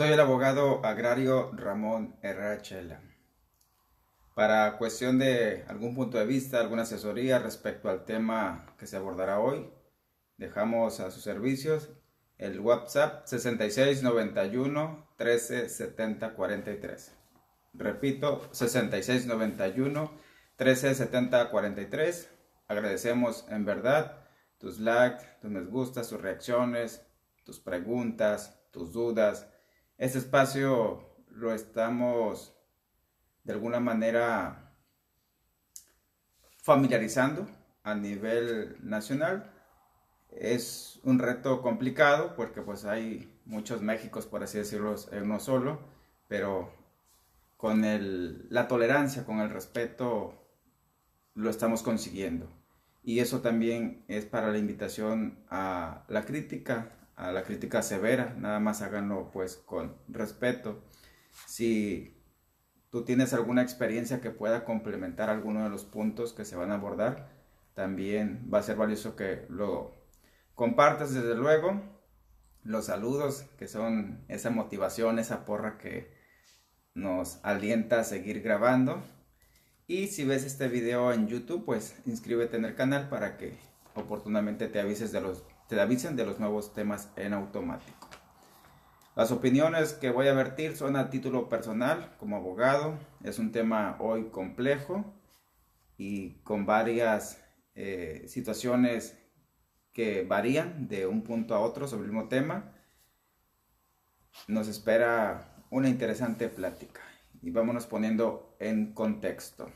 Soy el abogado agrario Ramón Herrera Chela. Para cuestión de algún punto de vista, alguna asesoría respecto al tema que se abordará hoy, dejamos a sus servicios el WhatsApp 6691 13 70 43. Repito, 6691 13 70 43. Agradecemos en verdad tus likes, tus me gustas, tus reacciones, tus preguntas, tus dudas. Este espacio lo estamos de alguna manera familiarizando a nivel nacional. Es un reto complicado porque pues hay muchos Méxicos, por así decirlo, en uno solo, pero con la tolerancia, con el respeto, lo estamos consiguiendo. Y eso también es para la invitación a la crítica severa. Nada más háganlo pues con respeto. Si tú tienes alguna experiencia que pueda complementar alguno de los puntos que se van a abordar, también va a ser valioso que lo compartas. Desde luego, los saludos, que son esa motivación, esa porra que nos alienta a seguir grabando. Y si ves este video en YouTube, pues inscríbete en el canal para que oportunamente te avisen de los nuevos temas en automático. Las opiniones que voy a vertir son a título personal como abogado. Es un tema hoy complejo y con varias situaciones que varían de un punto a otro sobre el mismo tema. Nos espera una interesante plática y vámonos poniendo en contexto.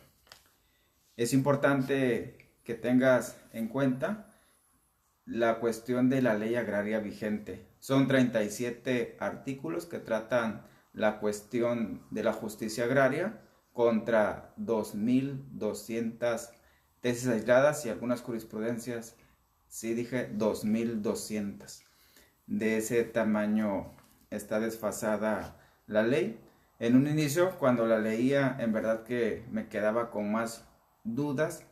Es importante que tengas en cuenta la cuestión de la ley agraria vigente. Son 37 artículos que tratan la cuestión de la justicia agraria contra 2.200 tesis aisladas y algunas jurisprudencias. Sí, dije 2.200. De ese tamaño está desfasada la ley. En un inicio, cuando la leía, en verdad que me quedaba con más dudas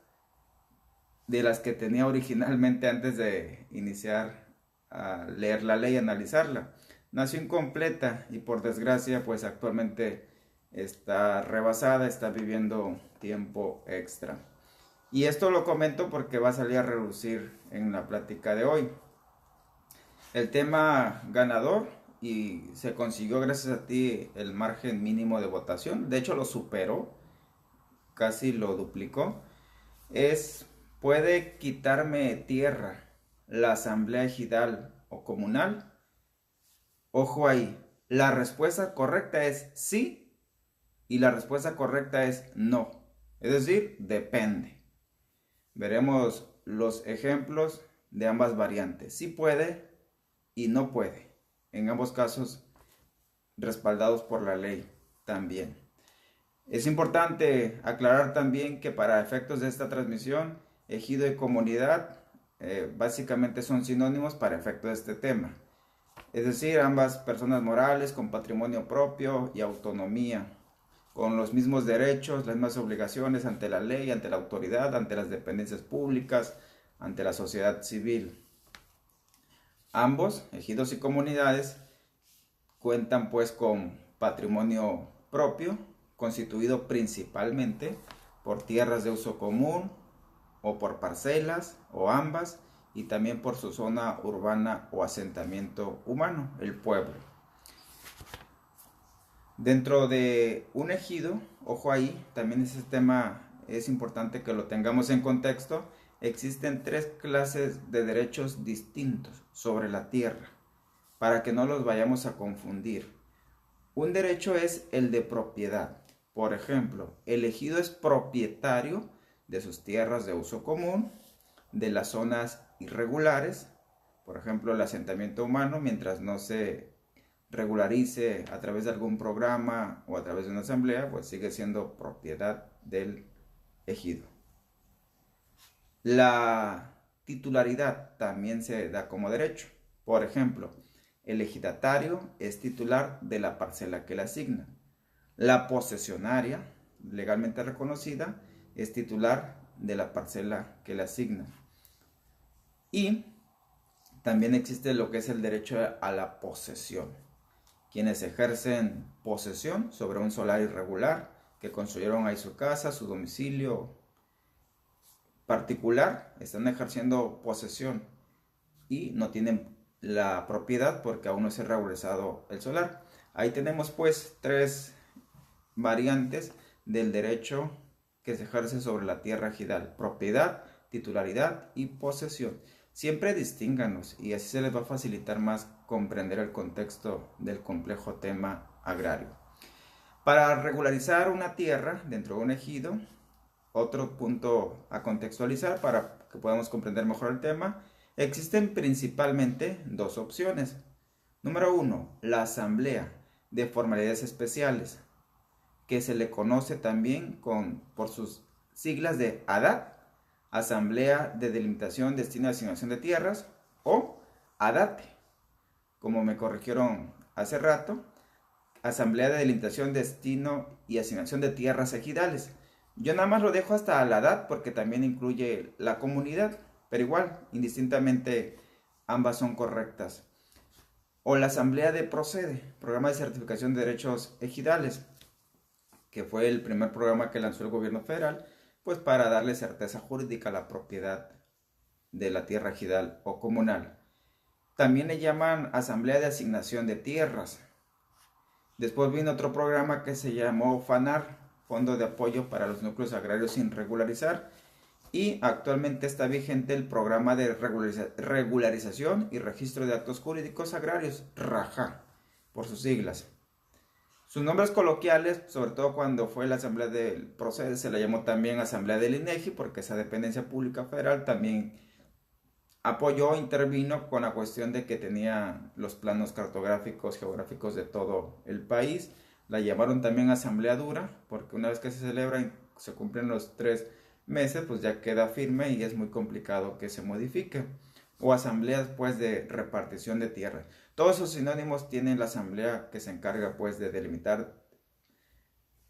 de las que tenía originalmente antes de iniciar a leer la ley, analizarla. Nació incompleta y por desgracia pues actualmente está rebasada, está viviendo tiempo extra. Y esto lo comento porque va a salir a relucir en la plática de hoy. El tema ganador, y se consiguió gracias a ti el margen mínimo de votación, de hecho lo superó, casi lo duplicó, es: ¿puede quitarme tierra la asamblea ejidal o comunal? Ojo ahí, la respuesta correcta es sí y la respuesta correcta es no. Es decir, depende. Veremos los ejemplos de ambas variantes. Sí puede y no puede. En ambos casos respaldados por la ley también. Es importante aclarar también que para efectos de esta transmisión, ejido y comunidad básicamente son sinónimos para efectos de este tema. Es decir, ambas personas morales con patrimonio propio y autonomía, con los mismos derechos, las mismas obligaciones ante la ley, ante la autoridad, ante las dependencias públicas, ante la sociedad civil. Ambos, ejidos y comunidades, cuentan pues con patrimonio propio, constituido principalmente por tierras de uso común o por parcelas o ambas, y también por su zona urbana o asentamiento humano, el pueblo. Dentro de un ejido, ojo ahí, también ese tema es importante que lo tengamos en contexto. Existen tres clases de derechos distintos sobre la tierra, para que no los vayamos a confundir. Un derecho es el de propiedad. Por ejemplo, el ejido es propietario de sus tierras de uso común, de las zonas irregulares, por ejemplo, el asentamiento humano, mientras no se regularice a través de algún programa o a través de una asamblea, pues sigue siendo propiedad del ejido. La titularidad también se da como derecho. Por ejemplo, el ejidatario es titular de la parcela que le asigna. La posesionaria, legalmente reconocida, es titular de la parcela que le asigna. Y también existe lo que es el derecho a la posesión. quienes ejercen posesión sobre un solar irregular que construyeron ahí su casa, su domicilio particular, están ejerciendo posesión y no tienen la propiedad porque aún no se ha regularizado el solar. Ahí tenemos pues tres variantes del derecho que se ejerce sobre la tierra ejidal: propiedad, titularidad y posesión. Siempre distínganos y así se les va a facilitar más comprender el contexto del complejo tema agrario. Para regularizar una tierra dentro de un ejido, otro punto a contextualizar para que podamos comprender mejor el tema, existen principalmente dos opciones. Número 1, la asamblea de formalidades especiales, que se le conoce también por sus siglas de ADAT, Asamblea de Delimitación, Destino y Asignación de Tierras, o ADATE, como me corrigieron hace rato, Asamblea de Delimitación, Destino y Asignación de Tierras Ejidales. Yo nada más lo dejo hasta la ADAT porque también incluye la comunidad, pero igual, indistintamente, ambas son correctas. O la Asamblea de PROCEDE, Programa de Certificación de Derechos Ejidales, que fue el primer programa que lanzó el gobierno federal, pues para darle certeza jurídica a la propiedad de la tierra ejidal o comunal. También le llaman Asamblea de Asignación de Tierras. Después vino otro programa que se llamó FANAR, Fondo de Apoyo para los Núcleos Agrarios sin Regularizar, y actualmente está vigente el Programa de Regularización y Registro de Actos Jurídicos Agrarios, RAJA, por sus siglas. Sus nombres coloquiales, sobre todo cuando fue la Asamblea del PROCEDE, se la llamó también Asamblea del INEGI, porque esa dependencia pública federal también apoyó, intervino con la cuestión de que tenía los planos cartográficos, geográficos de todo el país. La llamaron también Asamblea Dura, porque una vez que se celebra y se cumplen los 3 meses, pues ya queda firme y es muy complicado que se modifique. O asambleas pues de repartición de tierra. Todos esos sinónimos tienen la asamblea que se encarga pues de delimitar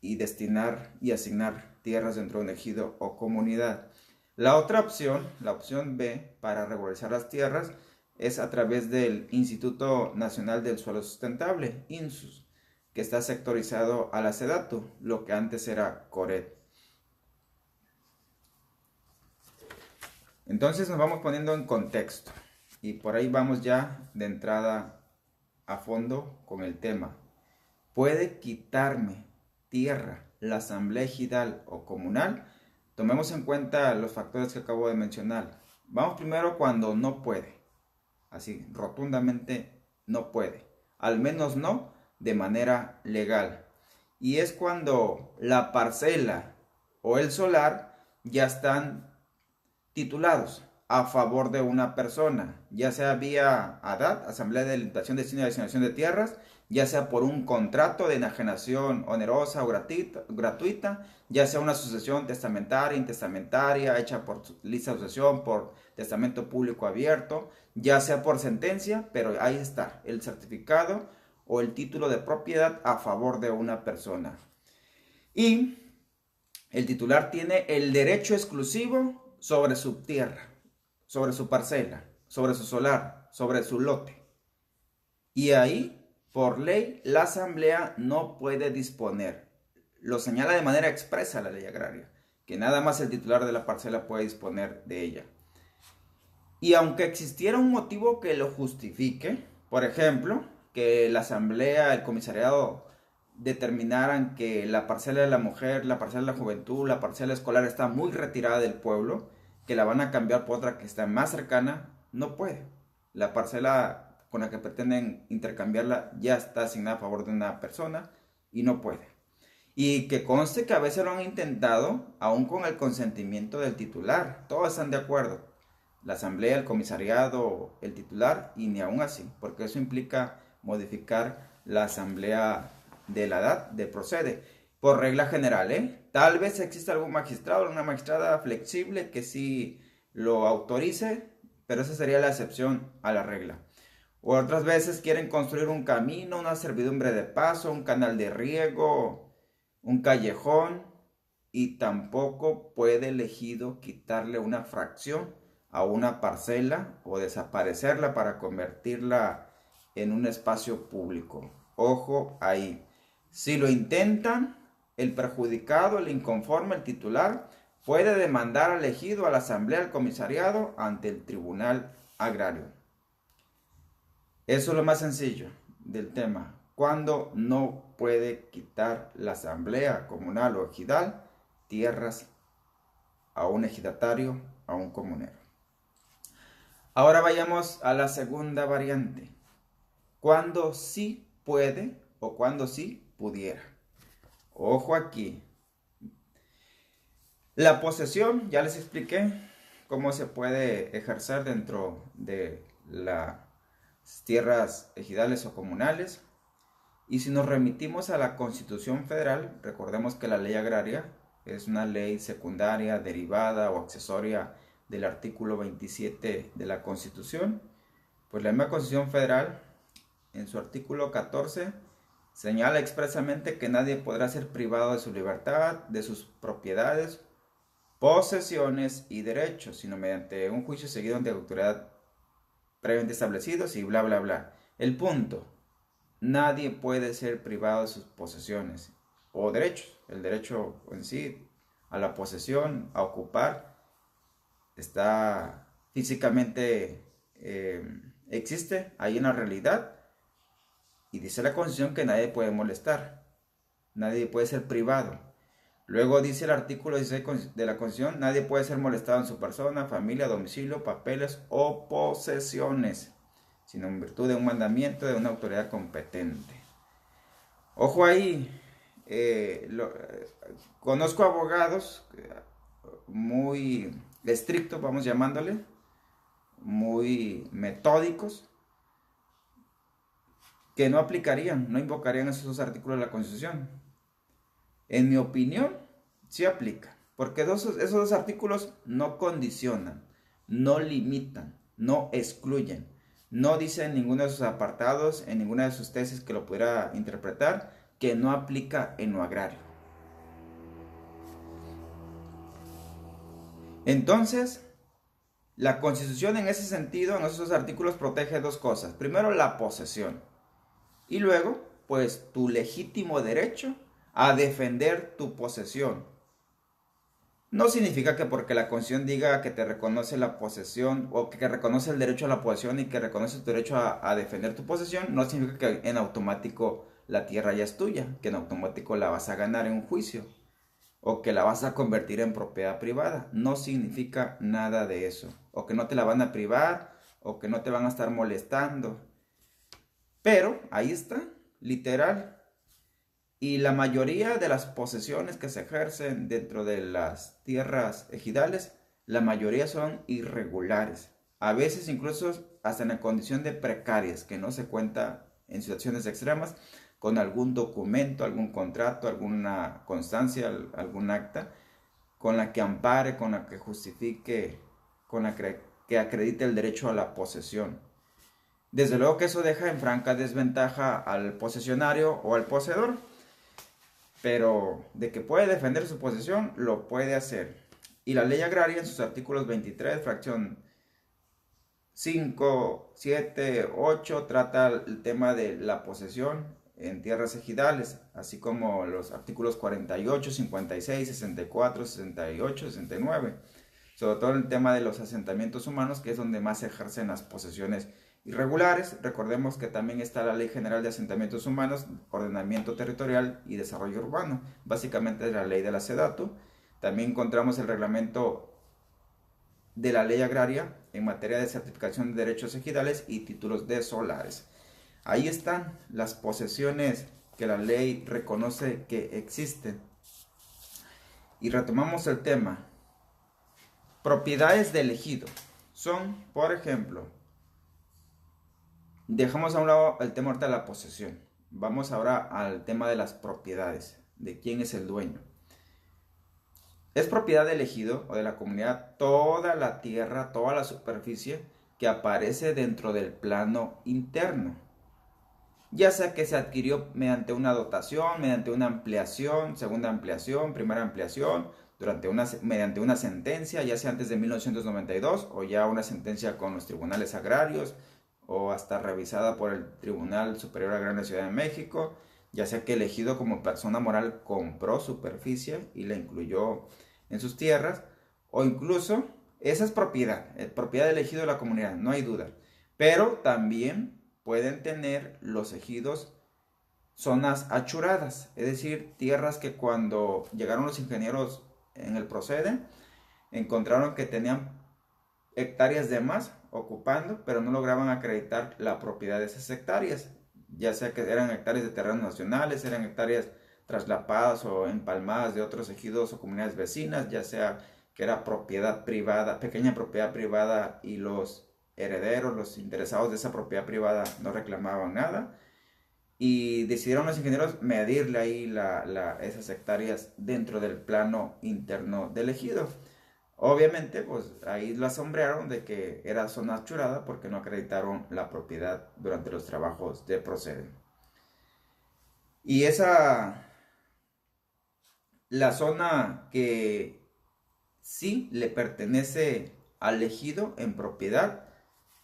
y destinar y asignar tierras dentro de un ejido o comunidad. La otra opción, la opción B, para regularizar las tierras, es a través del Instituto Nacional del Suelo Sustentable, INSUS, que está sectorizado a la SEDATU, lo que antes era CORED. Entonces nos vamos poniendo en contexto y por ahí vamos ya de entrada a fondo con el tema. ¿Puede quitarme tierra la asamblea ejidal o comunal? Tomemos en cuenta los factores que acabo de mencionar. Vamos primero cuando no puede. Así, rotundamente no puede. Al menos no de manera legal. Y es cuando la parcela o el solar ya están titulados a favor de una persona, ya sea vía ADAT, Asamblea de Delimitación, Destino y Asignación de Tierras, ya sea por un contrato de enajenación onerosa o gratuita, ya sea una sucesión testamentaria, intestamentaria, hecha por lista de sucesión, por testamento público abierto, ya sea por sentencia, pero ahí está el certificado o el título de propiedad a favor de una persona. Y el titular tiene el derecho exclusivo sobre su tierra, sobre su parcela, sobre su solar, sobre su lote. Y ahí, por ley, la asamblea no puede disponer. Lo señala de manera expresa la ley agraria, que nada más el titular de la parcela puede disponer de ella. Y aunque existiera un motivo que lo justifique, por ejemplo, que la asamblea, el comisariado determinaran que la parcela de la mujer, la parcela de la juventud, la parcela escolar está muy retirada del pueblo, que la van a cambiar por otra que está más cercana, no puede. La parcela con la que pretenden intercambiarla ya está asignada a favor de una persona y no puede. Y que conste que a veces lo han intentado, aún con el consentimiento del titular. Todos están de acuerdo. La asamblea, el comisariado, el titular, y ni aún así, porque eso implica modificar la asamblea de la edad de procede. Por regla general, tal vez exista algún magistrado o una magistrada flexible que sí lo autorice, pero esa sería la excepción a la regla. O otras veces quieren construir un camino, una servidumbre de paso, un canal de riego, un callejón, y tampoco puede el ejido quitarle una fracción a una parcela o desaparecerla para convertirla en un espacio público. Ojo ahí. Si lo intentan, el perjudicado, el inconforme, el titular, puede demandar al ejido, a la asamblea, al comisariado ante el tribunal agrario. Eso es lo más sencillo del tema. Cuando no puede quitar la asamblea comunal o ejidal tierras a un ejidatario, a un comunero. Ahora vayamos a la segunda variante. Cuando sí puede o cuando sí pudiera. Ojo aquí. La posesión, ya les expliqué cómo se puede ejercer dentro de las tierras ejidales o comunales. Y si nos remitimos a la Constitución Federal, recordemos que la ley agraria es una ley secundaria, derivada o accesoria del artículo 27 de la Constitución. Pues la misma Constitución Federal, en su artículo 14, señala expresamente que nadie podrá ser privado de su libertad, de sus propiedades, posesiones y derechos, sino mediante un juicio seguido ante autoridad previamente establecidos y bla, bla, bla. El punto: nadie puede ser privado de sus posesiones o derechos. El derecho en sí a la posesión, a ocupar, está físicamente, existe ahí en la realidad. Y dice la Constitución que nadie puede molestar, nadie puede ser privado. Luego dice el artículo 16 de la Constitución: nadie puede ser molestado en su persona, familia, domicilio, papeles o posesiones, sino en virtud de un mandamiento de una autoridad competente. Ojo ahí, conozco abogados muy estrictos, vamos llamándole, muy metódicos, que no aplicarían, no invocarían esos dos artículos de la Constitución. En mi opinión, sí aplica, porque esos dos artículos no condicionan, no limitan, no excluyen. No dice en ninguno de sus apartados, en ninguna de sus tesis que lo pudiera interpretar, que no aplica en lo agrario. Entonces, la Constitución en ese sentido, en esos artículos, protege dos cosas. Primero, la posesión. Y luego, pues, tu legítimo derecho a defender tu posesión. No significa que porque la Constitución diga que te reconoce la posesión o que reconoce el derecho a la posesión y que reconoce tu derecho a defender tu posesión, no significa que en automático la tierra ya es tuya, que en automático la vas a ganar en un juicio o que la vas a convertir en propiedad privada. No significa nada de eso. O que no te la van a privar o que no te van a estar molestando. Pero ahí está, literal. Y la mayoría de las posesiones que se ejercen dentro de las tierras ejidales, la mayoría son irregulares. A veces incluso hasta en la condición de precarias, que no se cuenta en situaciones extremas con algún documento, algún contrato, alguna constancia, algún acta, con la que ampare, con la que justifique, con la que acredite el derecho a la posesión. Desde luego que eso deja en franca desventaja al posesionario o al poseedor, pero de que puede defender su posesión, lo puede hacer. Y la ley agraria en sus artículos 23, fracción 5, 7, 8, trata el tema de la posesión en tierras ejidales, así como los artículos 48, 56, 64, 68, 69. Sobre todo el tema de los asentamientos humanos, que es donde más se ejercen las posesiones irregulares. Recordemos que también está la Ley General de Asentamientos Humanos, Ordenamiento Territorial y Desarrollo Urbano, básicamente es la ley de la SEDATU. También encontramos el reglamento de la ley agraria en materia de certificación de derechos ejidales y títulos de solares. Ahí están las posesiones que la ley reconoce que existen. Y retomamos el tema. Propiedades del ejido son, por ejemplo, dejamos a un lado el tema ahorita de la posesión. Vamos ahora al tema de las propiedades, de quién es el dueño. Es propiedad del ejido o de la comunidad toda la tierra, toda la superficie que aparece dentro del plano interno, ya sea que se adquirió mediante una dotación, mediante una ampliación, segunda ampliación, primera ampliación, mediante una sentencia, ya sea antes de 1992 o ya una sentencia con los tribunales agrarios, o hasta revisada por el Tribunal Superior Agrarial de Ciudad de México, ya sea que el ejido como persona moral compró superficie y la incluyó en sus tierras, o incluso esa es propiedad del ejido de la comunidad, no hay duda. Pero también pueden tener los ejidos zonas achuradas, es decir, tierras que cuando llegaron los ingenieros en el procede, encontraron que tenían hectáreas de más ocupando, pero no lograban acreditar la propiedad de esas hectáreas, ya sea que eran hectáreas de terrenos nacionales, eran hectáreas traslapadas o empalmadas de otros ejidos o comunidades vecinas, ya sea que era propiedad privada, pequeña propiedad privada y los herederos, los interesados de esa propiedad privada no reclamaban nada. Y decidieron los ingenieros medirle ahí esas hectáreas dentro del plano interno del ejido. Obviamente, pues ahí lo asombraron de que era zona achurada porque no acreditaron la propiedad durante los trabajos de procede. Y la zona que sí le pertenece al ejido en propiedad,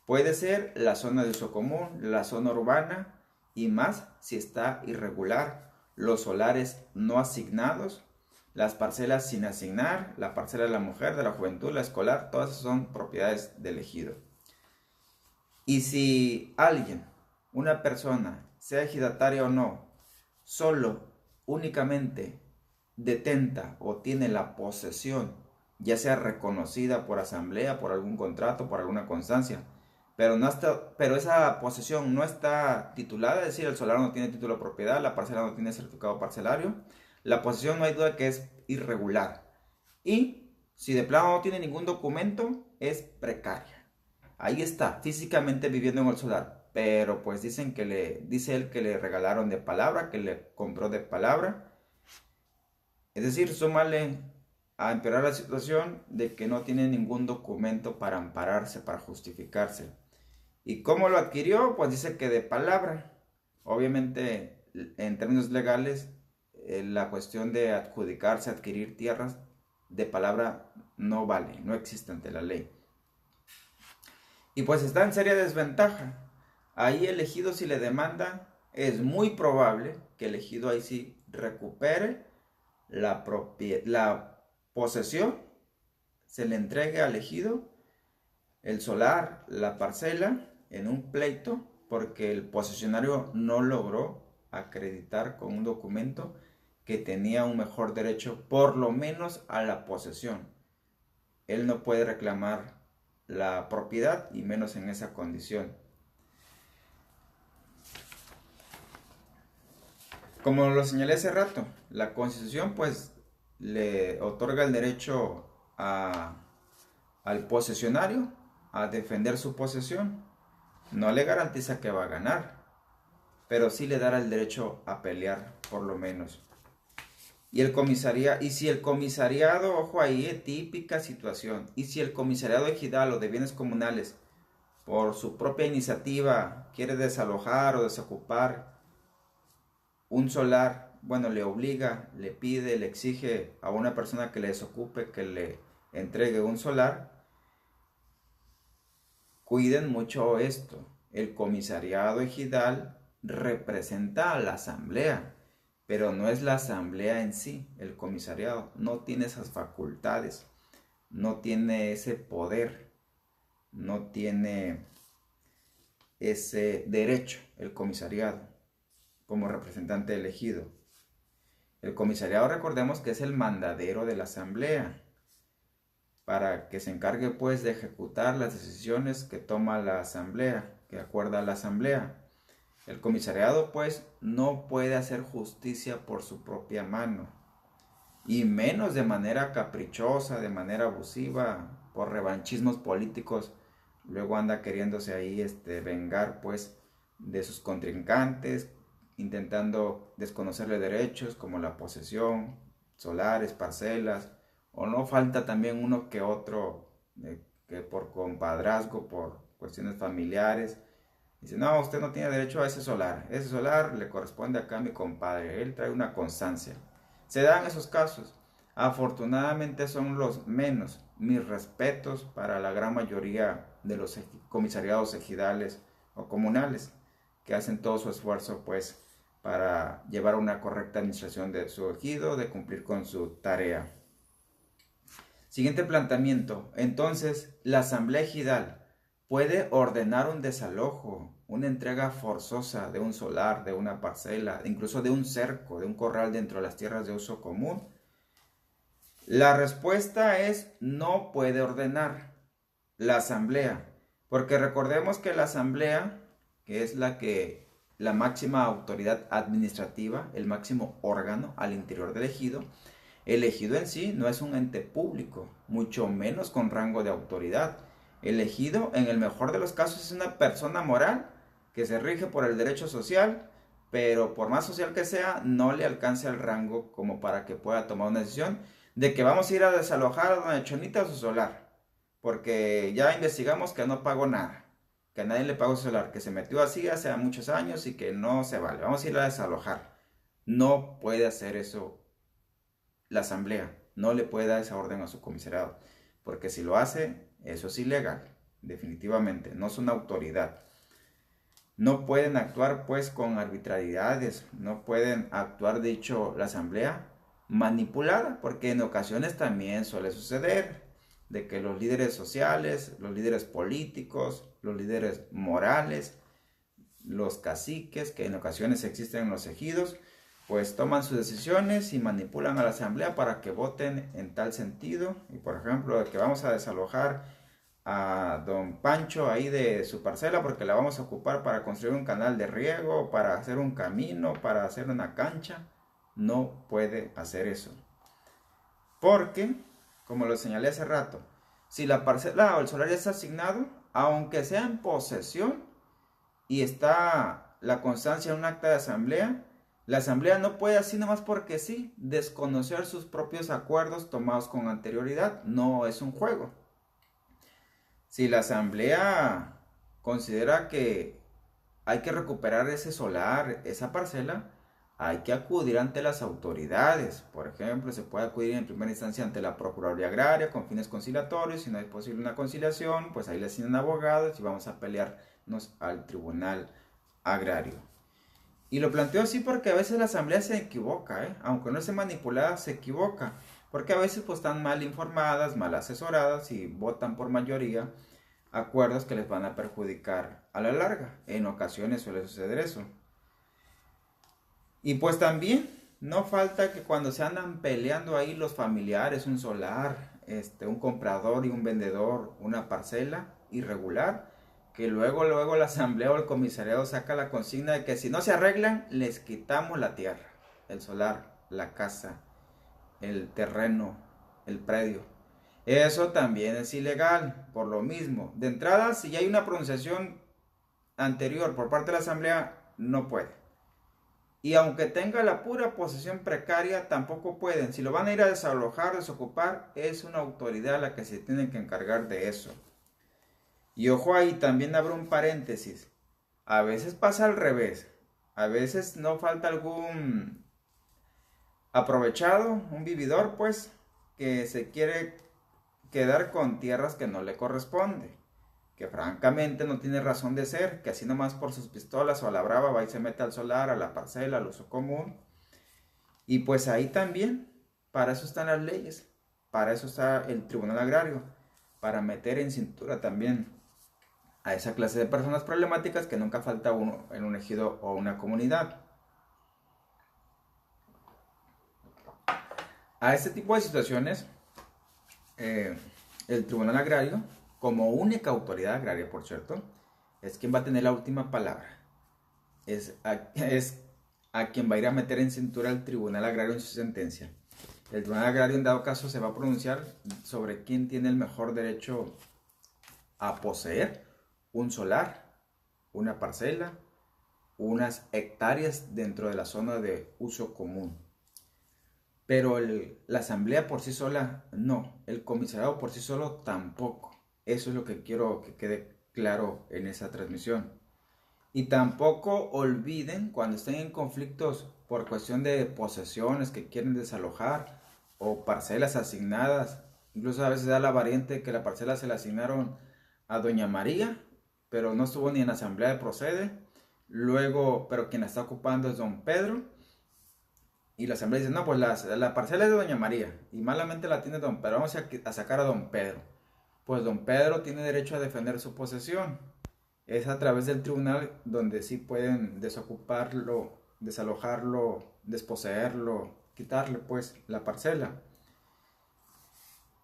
puede ser la zona de uso común, la zona urbana y más si está irregular, los solares no asignados, las parcelas sin asignar, la parcela de la mujer, de la juventud, la escolar, todas esas son propiedades del ejido. Y si alguien, una persona, sea ejidataria o no, solo, únicamente detenta o tiene la posesión, ya sea reconocida por asamblea, por algún contrato, por alguna constancia, pero esa posesión no está titulada, es decir, el solar no tiene título de propiedad, la parcela no tiene certificado parcelario, la posesión no hay duda que es irregular. Y si de plano no tiene ningún documento, es precaria. Ahí está, físicamente viviendo en el solar, pero pues dice él que le regalaron de palabra, que le compró de palabra. Es decir, súmale a empeorar la situación de que no tiene ningún documento para ampararse, para justificarse. ¿Y cómo lo adquirió? Pues dice que de palabra. Obviamente, en términos legales, la cuestión de adjudicarse, adquirir tierras de palabra no vale, no existe ante la ley. Y pues está en seria desventaja. Ahí el ejido, si le demanda, es muy probable que el ejido ahí sí recupere la posesión, se le entregue al ejido el solar, la parcela, en un pleito, porque el posesionario no logró acreditar con un documento que tenía un mejor derecho, por lo menos a la posesión. Él no puede reclamar la propiedad y menos en esa condición. Como lo señalé hace rato, la Constitución pues le otorga el derecho al posesionario a defender su posesión. No le garantiza que va a ganar, pero sí le dará el derecho a pelear por lo menos. Y si el comisariado, ojo ahí, típica situación, y si el comisariado ejidal o de bienes comunales por su propia iniciativa quiere desalojar o desocupar un solar, bueno, le obliga, le pide, le exige a una persona que le desocupe, que le entregue un solar, cuiden mucho esto. El comisariado ejidal representa a la asamblea, pero no es la asamblea en sí. El comisariado no tiene esas facultades, no tiene ese poder, no tiene ese derecho el comisariado como representante elegido. El comisariado, recordemos que es el mandadero de la asamblea, para que se encargue pues de ejecutar las decisiones que toma la asamblea, que acuerda la asamblea. El comisariado pues no puede hacer justicia por su propia mano, y menos de manera caprichosa, de manera abusiva, por revanchismos políticos. Luego anda queriéndose ahí vengar pues de sus contrincantes, intentando desconocerle derechos como la posesión, solares, parcelas, o no falta también uno que otro que por compadrazgo, por cuestiones familiares, dice, no, usted no tiene derecho a ese solar le corresponde acá a mi compadre, él trae una constancia. Se dan esos casos, afortunadamente son los menos. Mis respetos para la gran mayoría de los comisariados ejidales o comunales, que hacen todo su esfuerzo pues para llevar una correcta administración de su ejido, de cumplir con su tarea. Siguiente planteamiento. Entonces, la asamblea ejidal puede ordenar un desalojo, una entrega forzosa de un solar, de una parcela, incluso de un cerco, de un corral dentro de las tierras de uso común. La respuesta es no puede ordenar la asamblea, porque recordemos que la asamblea, que es la máxima autoridad administrativa, el máximo órgano al interior del ejido, el ejido en sí no es un ente público, mucho menos con rango de autoridad. El ejido, en el mejor de los casos, es una persona moral que se rige por el derecho social, pero por más social que sea, no le alcanza el rango como para que pueda tomar una decisión de que vamos a ir a desalojar a doña Chonita su solar, porque ya investigamos que no pagó nada, que a nadie le pagó su solar, que se metió así hace muchos años y que no se vale, vamos a ir a desalojar. No puede hacer eso la asamblea, no le puede dar esa orden a su comisariado, porque si lo hace, eso es ilegal, definitivamente, no es una autoridad. No pueden actuar pues con arbitrariedades, no pueden actuar, de hecho, la asamblea manipulada, porque en ocasiones también suele suceder de que los líderes sociales, los líderes políticos, los líderes morales, los caciques que en ocasiones existen en los ejidos, pues toman sus decisiones y manipulan a la asamblea para que voten en tal sentido. Y por ejemplo, de que vamos a desalojar a don Pancho ahí de su parcela porque la vamos a ocupar para construir un canal de riego, para hacer un camino, para hacer una cancha. No puede hacer eso. Porque, como lo señalé hace rato, si la parcela o el solar ya está asignado, aunque sea en posesión y está la constancia en un acta de asamblea, la asamblea no puede así nomás porque sí desconocer sus propios acuerdos tomados con anterioridad. No es un juego. Si la asamblea considera que hay que recuperar ese solar, esa parcela, hay que acudir ante las autoridades. Por ejemplo, se puede acudir en primera instancia ante la Procuraduría Agraria con fines conciliatorios. Si no es posible una conciliación, pues ahí le asignan abogados y vamos a pelearnos al Tribunal Agrario. Y lo planteo así porque a veces la asamblea se equivoca, aunque no esté manipulada, se equivoca. Porque a veces pues están mal informadas, mal asesoradas y votan por mayoría acuerdos que les van a perjudicar a la larga. En ocasiones suele suceder eso. Y pues también no falta que cuando se andan peleando ahí los familiares, un solar, un comprador y un vendedor, una parcela irregular, que luego la asamblea o el comisariado saca la consigna de que si no se arreglan, les quitamos la tierra, el solar, la casa, el terreno, el predio. Eso también es ilegal, por lo mismo. De entrada, si ya hay una pronunciación anterior por parte de la asamblea, no puede. Y aunque tenga la pura posesión precaria, tampoco pueden. Si lo van a ir a desalojar, desocupar, es una autoridad la que se tiene que encargar de eso. Y ojo ahí, también abro un paréntesis. A veces pasa al revés. A veces no falta algún aprovechado, un vividor, pues, que se quiere quedar con tierras que no le corresponde, que francamente no tiene razón de ser, que así nomás por sus pistolas o a la brava va y se mete al solar, a la parcela, al uso común. Y pues ahí también, para eso están las leyes, para eso está el Tribunal Agrario, para meter en cintura también a esa clase de personas problemáticas que nunca falta uno en un ejido o una comunidad. A este tipo de situaciones, el Tribunal Agrario, como única autoridad agraria, por cierto, es quien va a tener la última palabra. Es a quien va a ir a meter en cintura el Tribunal Agrario en su sentencia. El Tribunal Agrario, en dado caso, se va a pronunciar sobre quién tiene el mejor derecho a poseer un solar, una parcela, unas hectáreas dentro de la zona de uso común. Pero la asamblea por sí sola no, el comisariado por sí solo tampoco. Eso es lo que quiero que quede claro en esa transmisión. Y tampoco olviden cuando estén en conflictos por cuestión de posesiones que quieren desalojar o parcelas asignadas. Incluso a veces da la variante que la parcela se la asignaron a doña María pero no estuvo ni en la asamblea de Procede. Luego, pero quien la está ocupando es don Pedro. Y la asamblea dice, no, pues la parcela es de doña María. Y malamente la tiene don Pedro. Vamos a sacar a don Pedro. Pues don Pedro tiene derecho a defender su posesión. Es a través del tribunal donde sí pueden desocuparlo, desalojarlo, desposeerlo, quitarle pues la parcela.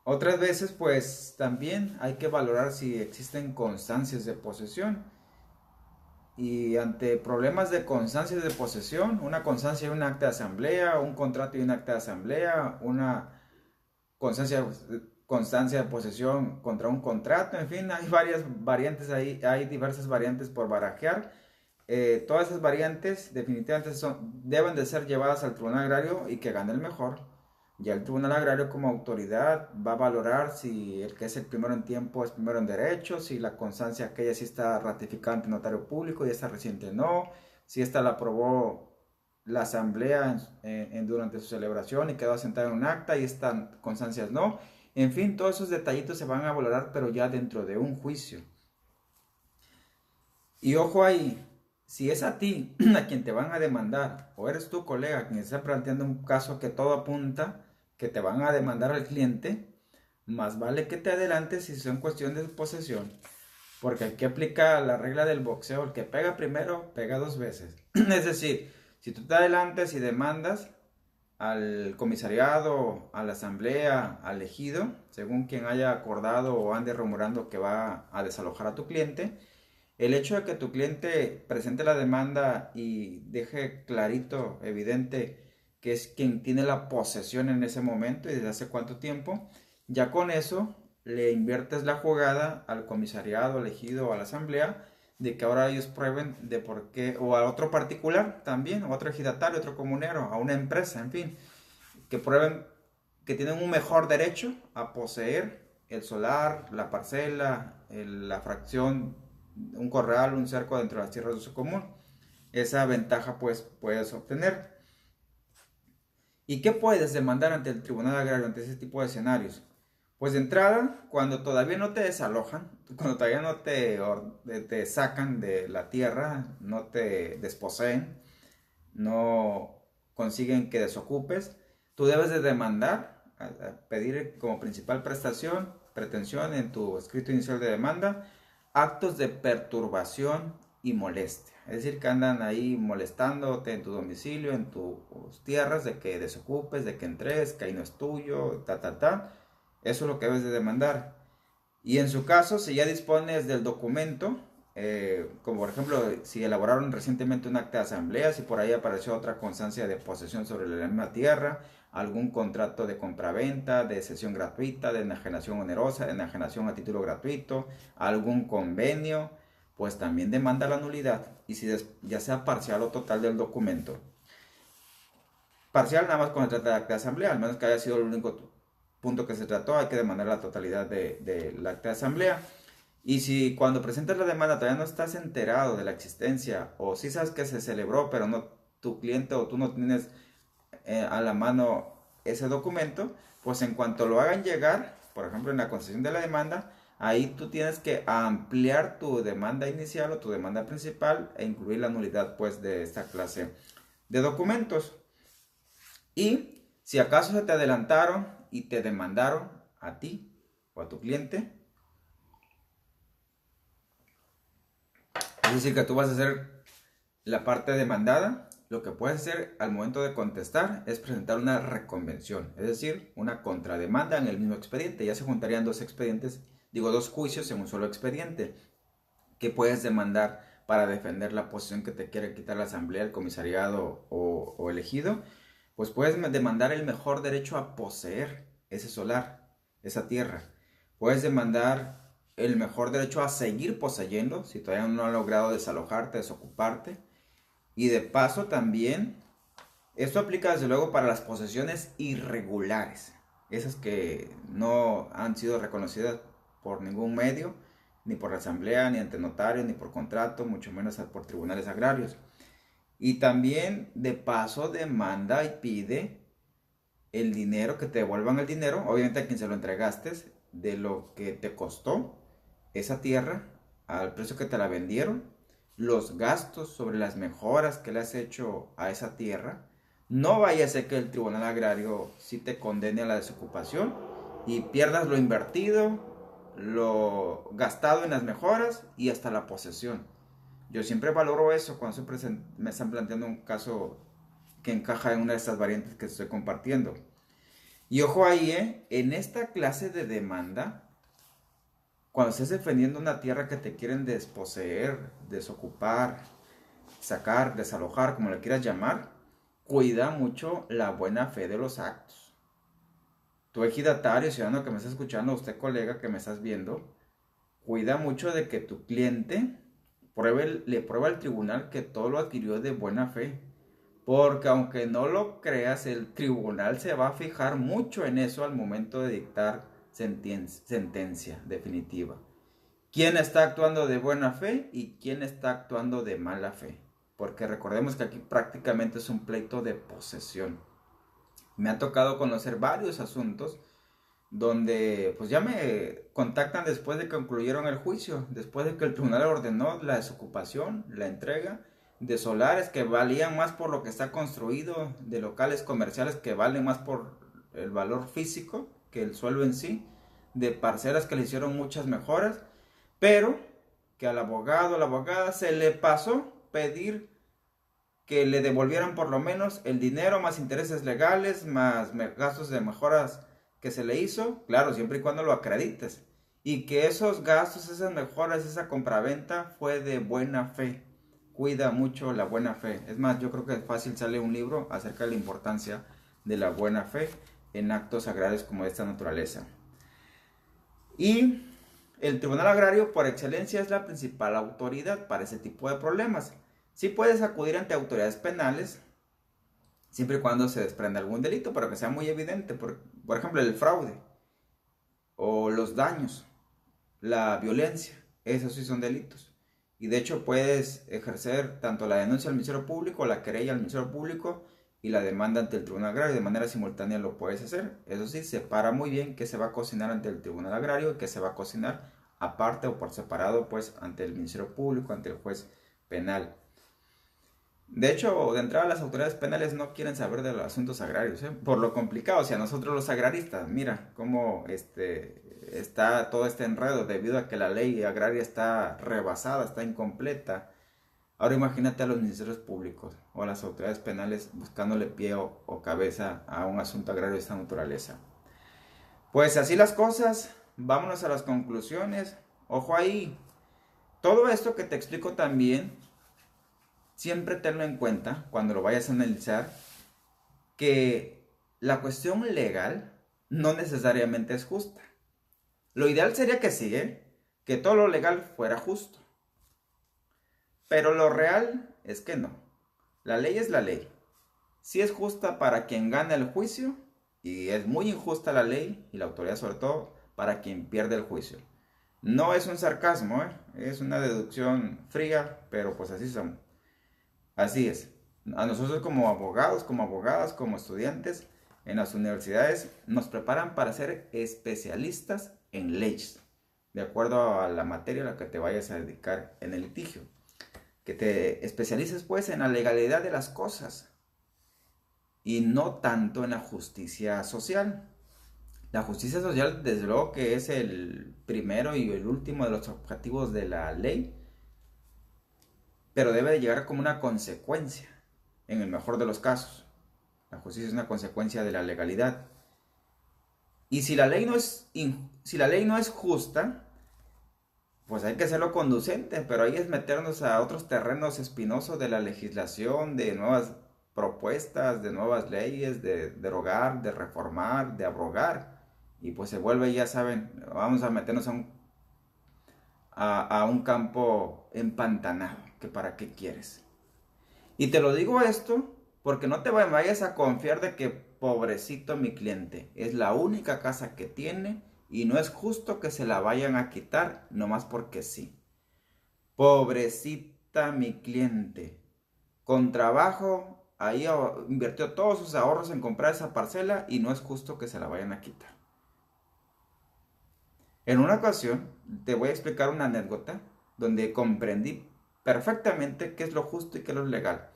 Otras veces pues también hay que valorar si existen constancias de posesión. Y ante problemas de constancias de posesión, una constancia y un acta de asamblea, un contrato y un acta de asamblea, una constancia, constancia de posesión contra un contrato, en fin, hay varias variantes ahí, hay diversas variantes por barajear. Todas esas variantes definitivamente deben de ser llevadas al tribunal agrario y que gane el mejor. Ya el tribunal agrario como autoridad va a valorar si el que es el primero en tiempo es primero en derecho, si la constancia aquella sí está ratificada ante notario público y esta reciente no, si esta la aprobó la asamblea durante su celebración y quedó asentada en un acta y estas constancias no. En fin, todos esos detallitos se van a valorar pero ya dentro de un juicio. Y ojo ahí, si es a ti a quien te van a demandar, o eres tu colega quien está planteando un caso que todo apunta que te van a demandar al cliente, más vale que te adelantes si son cuestiones de posesión, porque aquí aplica la regla del boxeo, el que pega primero, pega dos veces. Es decir, si tú te adelantas y demandas al comisariado, a la asamblea, al ejido, según quien haya acordado o ande rumorando que va a desalojar a tu cliente, el hecho de que tu cliente presente la demanda y deje clarito, evidente, que es quien tiene la posesión en ese momento y desde hace cuánto tiempo, ya con eso le inviertes la jugada al comisariado, al ejido o a la asamblea de que ahora ellos prueben de por qué, o a otro particular también, a otro ejidatario, otro comunero, a una empresa, en fin, que prueben que tienen un mejor derecho a poseer el solar, la parcela, la fracción, un corral, un cerco dentro de las tierras de uso común. Esa ventaja pues puedes obtener. ¿Y qué puedes demandar ante el Tribunal Agrario ante ese tipo de escenarios? Pues de entrada, cuando todavía no te desalojan, cuando todavía no te sacan de la tierra, no te desposeen, no consiguen que desocupes, tú debes de demandar, pedir como principal pretensión en tu escrito inicial de demanda, actos de perturbación y molestia. Es decir, que andan ahí molestándote en tu domicilio, en tus tierras, de que desocupes, de que entres, que ahí no es tuyo, Eso es lo que debes de demandar. Y en su caso, si ya dispones del documento, como por ejemplo, si elaboraron recientemente un acta de asamblea, si por ahí apareció otra constancia de posesión sobre la misma tierra, algún contrato de compraventa, de cesión gratuita, de enajenación onerosa, de enajenación a título gratuito, algún convenio, pues también demanda la nulidad, y si ya sea parcial o total del documento. Parcial nada más cuando se trata de acta de asamblea, al menos que haya sido el único punto que se trató, hay que demandar la totalidad del acta de asamblea. Y si cuando presentas la demanda todavía no estás enterado de la existencia, o si sabes que se celebró, pero no tu cliente o tú no tienes a la mano ese documento, pues en cuanto lo hagan llegar, por ejemplo en la concesión de la demanda, ahí tú tienes que ampliar tu demanda inicial o tu demanda principal e incluir la nulidad pues de esta clase de documentos. Y si acaso se te adelantaron y te demandaron a ti o a tu cliente, es decir, que tú vas a hacer la parte demandada, lo que puedes hacer al momento de contestar es presentar una reconvención, es decir, una contrademanda en el mismo expediente. Ya se juntarían dos expedientes, dos juicios en un solo expediente, que puedes demandar para defender la posición que te quiere quitar la asamblea, el comisariado o elegido. Pues puedes demandar el mejor derecho a poseer ese solar, esa tierra. Puedes demandar el mejor derecho a seguir poseyendo, si todavía no han logrado desalojarte, desocuparte. Y de paso también, esto aplica desde luego para las posesiones irregulares, esas que no han sido reconocidas por ningún medio, ni por la asamblea, ni ante notario, ni por contrato, mucho menos por tribunales agrarios. Y también de paso demanda y pide el dinero, que te devuelvan el dinero, obviamente a quien se lo entregaste, de lo que te costó esa tierra al precio que te la vendieron, los gastos sobre las mejoras que le has hecho a esa tierra, no vaya a ser que el Tribunal Agrario sí te condene a la desocupación y pierdas lo invertido, lo gastado en las mejoras y hasta la posesión. Yo siempre valoro eso cuando me están planteando un caso que encaja en una de estas variantes que estoy compartiendo. Y ojo ahí, en esta clase de demanda, cuando estés defendiendo una tierra que te quieren desposeer, desocupar, sacar, desalojar, como le quieras llamar, cuida mucho la buena fe de los actos. Tu ejidatario, ciudadano que me estás escuchando, usted colega que me estás viendo, cuida mucho de que tu cliente le prueba al tribunal que todo lo adquirió de buena fe. Porque aunque no lo creas, el tribunal se va a fijar mucho en eso al momento de dictar sentencia definitiva. ¿Quién está actuando de buena fe y quién está actuando de mala fe? Porque recordemos que aquí prácticamente es un pleito de posesión. Me ha tocado conocer varios asuntos donde pues ya me contactan después de que concluyeron el juicio, después de que el tribunal ordenó la desocupación, la entrega de solares que valían más por lo que está construido, de locales comerciales que valen más por el valor físico que el suelo en sí, de parcelas que le hicieron muchas mejoras, pero que al abogado o la abogada se le pasó pedir que le devolvieran por lo menos el dinero más intereses legales, más gastos de mejoras que se le hizo, claro, siempre y cuando lo acredites, y que esos gastos, esas mejoras, esa compraventa fue de buena fe. Cuida mucho la buena fe. Es más, yo creo que fácil sale un libro acerca de la importancia de la buena fe en actos agrarios como de esta naturaleza. Y el Tribunal Agrario por excelencia es la principal autoridad para ese tipo de problemas. Sí puedes acudir ante autoridades penales, siempre y cuando se desprenda algún delito, pero que sea muy evidente. Por ejemplo, el fraude o los daños, la violencia, esos sí son delitos. Y de hecho puedes ejercer tanto la denuncia al Ministerio Público, la querella al Ministerio Público y la demanda ante el Tribunal Agrario. De manera simultánea lo puedes hacer. Eso sí, separa muy bien qué se va a cocinar ante el Tribunal Agrario y qué se va a cocinar aparte o por separado pues ante el Ministerio Público, ante el juez penal. De hecho, de entrada las autoridades penales no quieren saber de los asuntos agrarios, por lo complicado. O sea, nosotros los agraristas, mira cómo está todo este enredo debido a que la ley agraria está rebasada, está incompleta. Ahora imagínate a los ministerios públicos o a las autoridades penales buscándole pie o cabeza a un asunto agrario de esta naturaleza. Pues así las cosas, vámonos a las conclusiones. Ojo ahí, todo esto que te explico también, siempre tenlo en cuenta cuando lo vayas a analizar, que la cuestión legal no necesariamente es justa. Lo ideal sería que sí, que todo lo legal fuera justo. Pero lo real es que no. La ley es la ley. Sí es justa para quien gana el juicio y es muy injusta la ley y la autoridad sobre todo para quien pierde el juicio. No es un sarcasmo, es una deducción fría, pero pues así son. Así es. A nosotros como abogados, como abogadas, como estudiantes en las universidades nos preparan para ser especialistas en leyes, de acuerdo a la materia a la que te vayas a dedicar en el litigio. Que te especialices pues en la legalidad de las cosas y no tanto en la justicia social. La justicia social desde luego que es el primero y el último de los objetivos de la ley, pero debe de llegar como una consecuencia, en el mejor de los casos. La justicia es una consecuencia de la legalidad. Y si la ley no es justa, pues hay que hacerlo conducente, pero ahí es meternos a otros terrenos espinosos de la legislación, de nuevas propuestas, de nuevas leyes, de derogar, de reformar, de abrogar. Y pues se vuelve, ya saben, vamos a meternos a un campo empantanado, que para qué quieres. Y te lo digo esto porque no te vayas a confiar de que pobrecito mi cliente, es la única casa que tiene y no es justo que se la vayan a quitar nomás porque sí. Pobrecita mi cliente, con trabajo ahí invirtió todos sus ahorros en comprar esa parcela y no es justo que se la vayan a quitar. En una ocasión, te voy a explicar una anécdota. donde comprendí perfectamente qué es lo justo y qué es lo legal.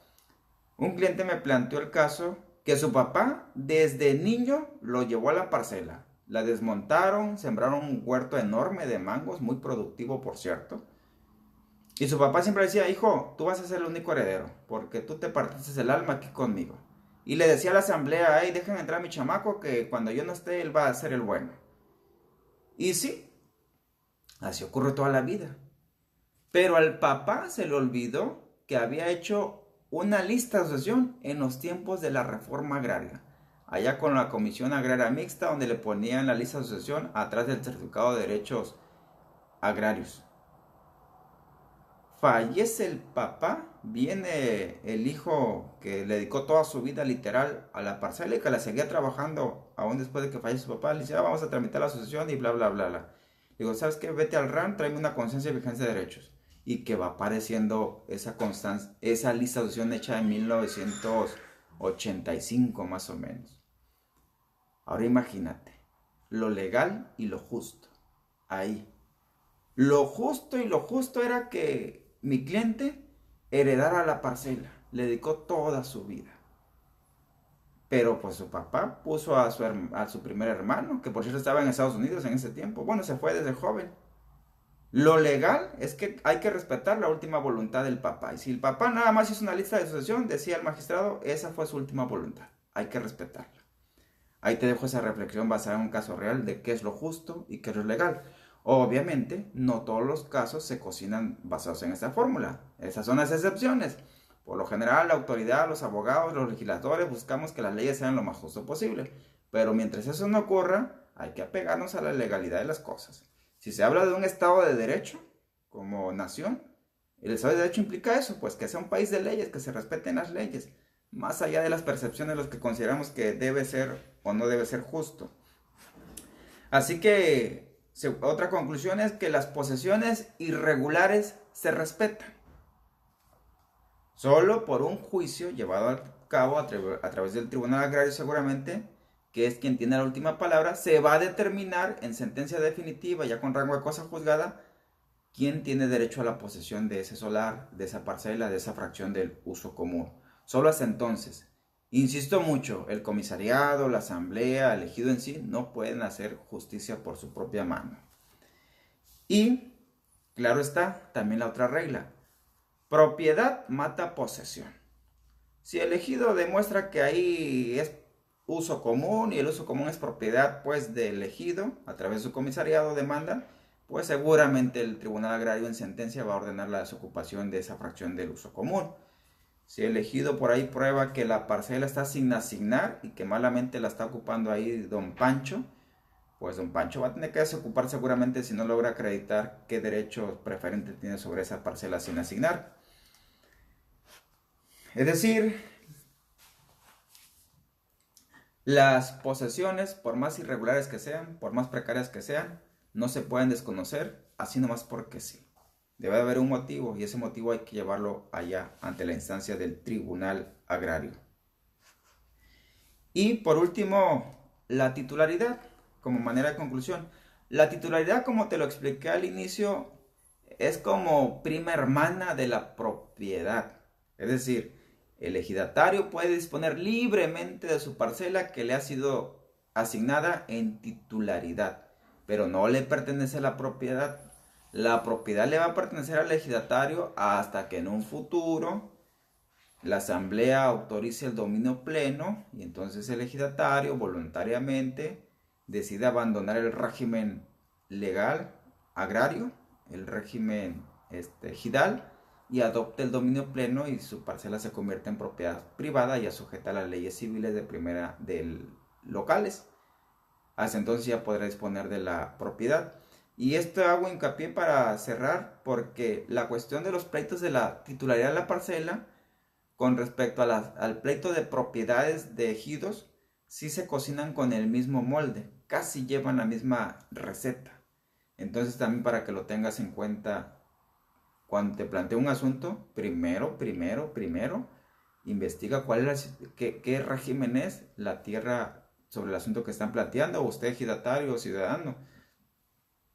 Un cliente me planteó el caso que su papá desde niño lo llevó a la parcela. La desmontaron, sembraron un huerto enorme de mangos, muy productivo por cierto. Y su papá siempre decía, hijo, tú vas a ser el único heredero, porque tú te partiste el alma aquí conmigo. Y le decía a la asamblea, ay, dejen entrar a mi chamaco, que cuando yo no esté, él va a ser el bueno. Y sí, así ocurre toda la vida. Pero al papá se le olvidó que había hecho una lista de asociación en los tiempos de la reforma agraria. Allá con la Comisión Agraria Mixta, donde le ponían la lista de asociación atrás del certificado de derechos agrarios. Fallece el papá, viene el hijo que le dedicó toda su vida literal a la parcela y que la seguía trabajando aún después de que fallece su papá. Le dice, vamos a tramitar la asociación y bla, bla, bla, bla. Digo, ¿sabes qué? Vete al RAN, tráeme una constancia de vigencia de derechos. Y que va apareciendo esa constancia, esa lista de asociación hecha en 1985 más o menos. Ahora imagínate, lo legal y lo justo. Ahí. Lo justo y lo justo era que mi cliente heredara la parcela. Le dedicó toda su vida. Pero pues su papá puso a su primer hermano, que por cierto estaba en Estados Unidos en ese tiempo. Bueno, se fue desde joven. Lo legal es que hay que respetar la última voluntad del papá. Y si el papá nada más hizo una lista de asociación, decía el magistrado, esa fue su última voluntad. Hay que respetarla. Ahí te dejo esa reflexión basada en un caso real de qué es lo justo y qué es lo legal. Obviamente, no todos los casos se cocinan basados en esta fórmula. Esas son las excepciones. Por lo general, la autoridad, los abogados, los legisladores buscamos que las leyes sean lo más justo posible. Pero mientras eso no ocurra, hay que apegarnos a la legalidad de las cosas. Si se habla de un Estado de Derecho como nación, el Estado de Derecho implica eso, pues que sea un país de leyes, que se respeten las leyes, más allá de las percepciones de los que consideramos que debe ser o no debe ser justo. Así que otra conclusión es que las posesiones irregulares se respetan. Solo por un juicio llevado a cabo a través del Tribunal Agrario seguramente, que es quien tiene la última palabra, se va a determinar en sentencia definitiva, ya con rango de cosa juzgada, quién tiene derecho a la posesión de ese solar, de esa parcela, de esa fracción del uso común. Solo hasta entonces. Insisto mucho, el comisariado, la asamblea, el ejido en sí, no pueden hacer justicia por su propia mano. Y, claro está, también la otra regla. Propiedad mata posesión. Si el ejido demuestra que ahí es uso común y el uso común es propiedad pues del ejido, a través de su comisariado demanda, pues seguramente el Tribunal Agrario en sentencia va a ordenar la desocupación de esa fracción del uso común. Si el ejido por ahí prueba que la parcela está sin asignar y que malamente la está ocupando ahí don Pancho, pues don Pancho va a tener que desocupar seguramente si no logra acreditar qué derecho preferente tiene sobre esa parcela sin asignar. Es decir, las posesiones, por más irregulares que sean, por más precarias que sean, no se pueden desconocer así nomás porque sí. Debe haber un motivo y ese motivo hay que llevarlo allá ante la instancia del Tribunal Agrario. Y por último, la titularidad, como manera de conclusión. La titularidad, como te lo expliqué al inicio, es como prima hermana de la propiedad. Es decir, el ejidatario puede disponer libremente de su parcela que le ha sido asignada en titularidad, pero no le pertenece a la propiedad. La propiedad le va a pertenecer al ejidatario hasta que en un futuro la asamblea autorice el dominio pleno y entonces el ejidatario voluntariamente decide abandonar el régimen legal agrario, el régimen ejidal, y adopta el dominio pleno y su parcela se convierte en propiedad privada ya sujeta a las leyes civiles locales. Hasta entonces ya podrá disponer de la propiedad. Y esto hago hincapié para cerrar porque la cuestión de los pleitos de la titularidad de la parcela con respecto al pleito de propiedades de ejidos sí se cocinan con el mismo molde, casi llevan la misma receta. Entonces también para que lo tengas en cuenta cuando te plantee un asunto, primero, investiga qué régimen es la tierra sobre el asunto que están planteando, o usted ejidatario o ciudadano.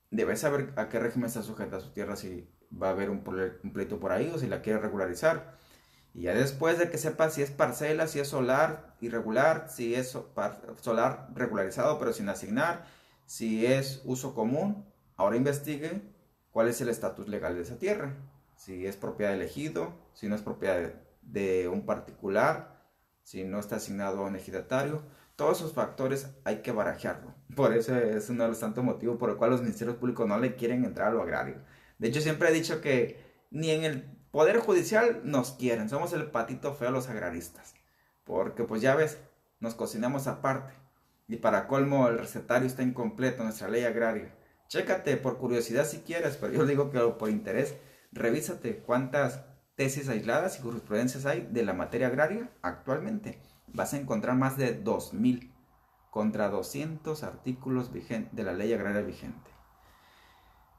Debe saber a qué régimen está sujeta su tierra si va a haber un pleito por ahí o si la quiere regularizar. Y ya después de que sepa si es parcela, si es solar irregular, si es solar regularizado pero sin asignar, si es uso común, ahora investigue cuál es el estatus legal de esa tierra. Si es propiedad del ejido, si no es propiedad de un particular, si no está asignado a un ejidatario. Todos esos factores hay que barajearlo. Por eso es uno de los tantos motivos por el cual los ministerios públicos no le quieren entrar a lo agrario. De hecho, siempre he dicho que ni en el Poder Judicial nos quieren. Somos el patito feo los agraristas. Porque pues ya ves, nos cocinamos aparte. Y para colmo el recetario está incompleto, nuestra ley agraria. Chécate por curiosidad si quieres, pero yo digo que por interés, revísate cuántas tesis aisladas y jurisprudencias hay de la materia agraria actualmente. Vas a encontrar más de 2000 contra 200 artículos de la ley agraria vigente.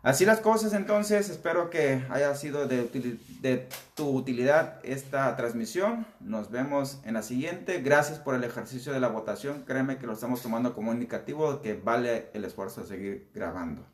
Así las cosas, entonces, espero que haya sido de tu utilidad esta transmisión. Nos vemos en la siguiente. Gracias por el ejercicio de la votación. Créeme que lo estamos tomando como indicativo de que vale el esfuerzo de seguir grabando.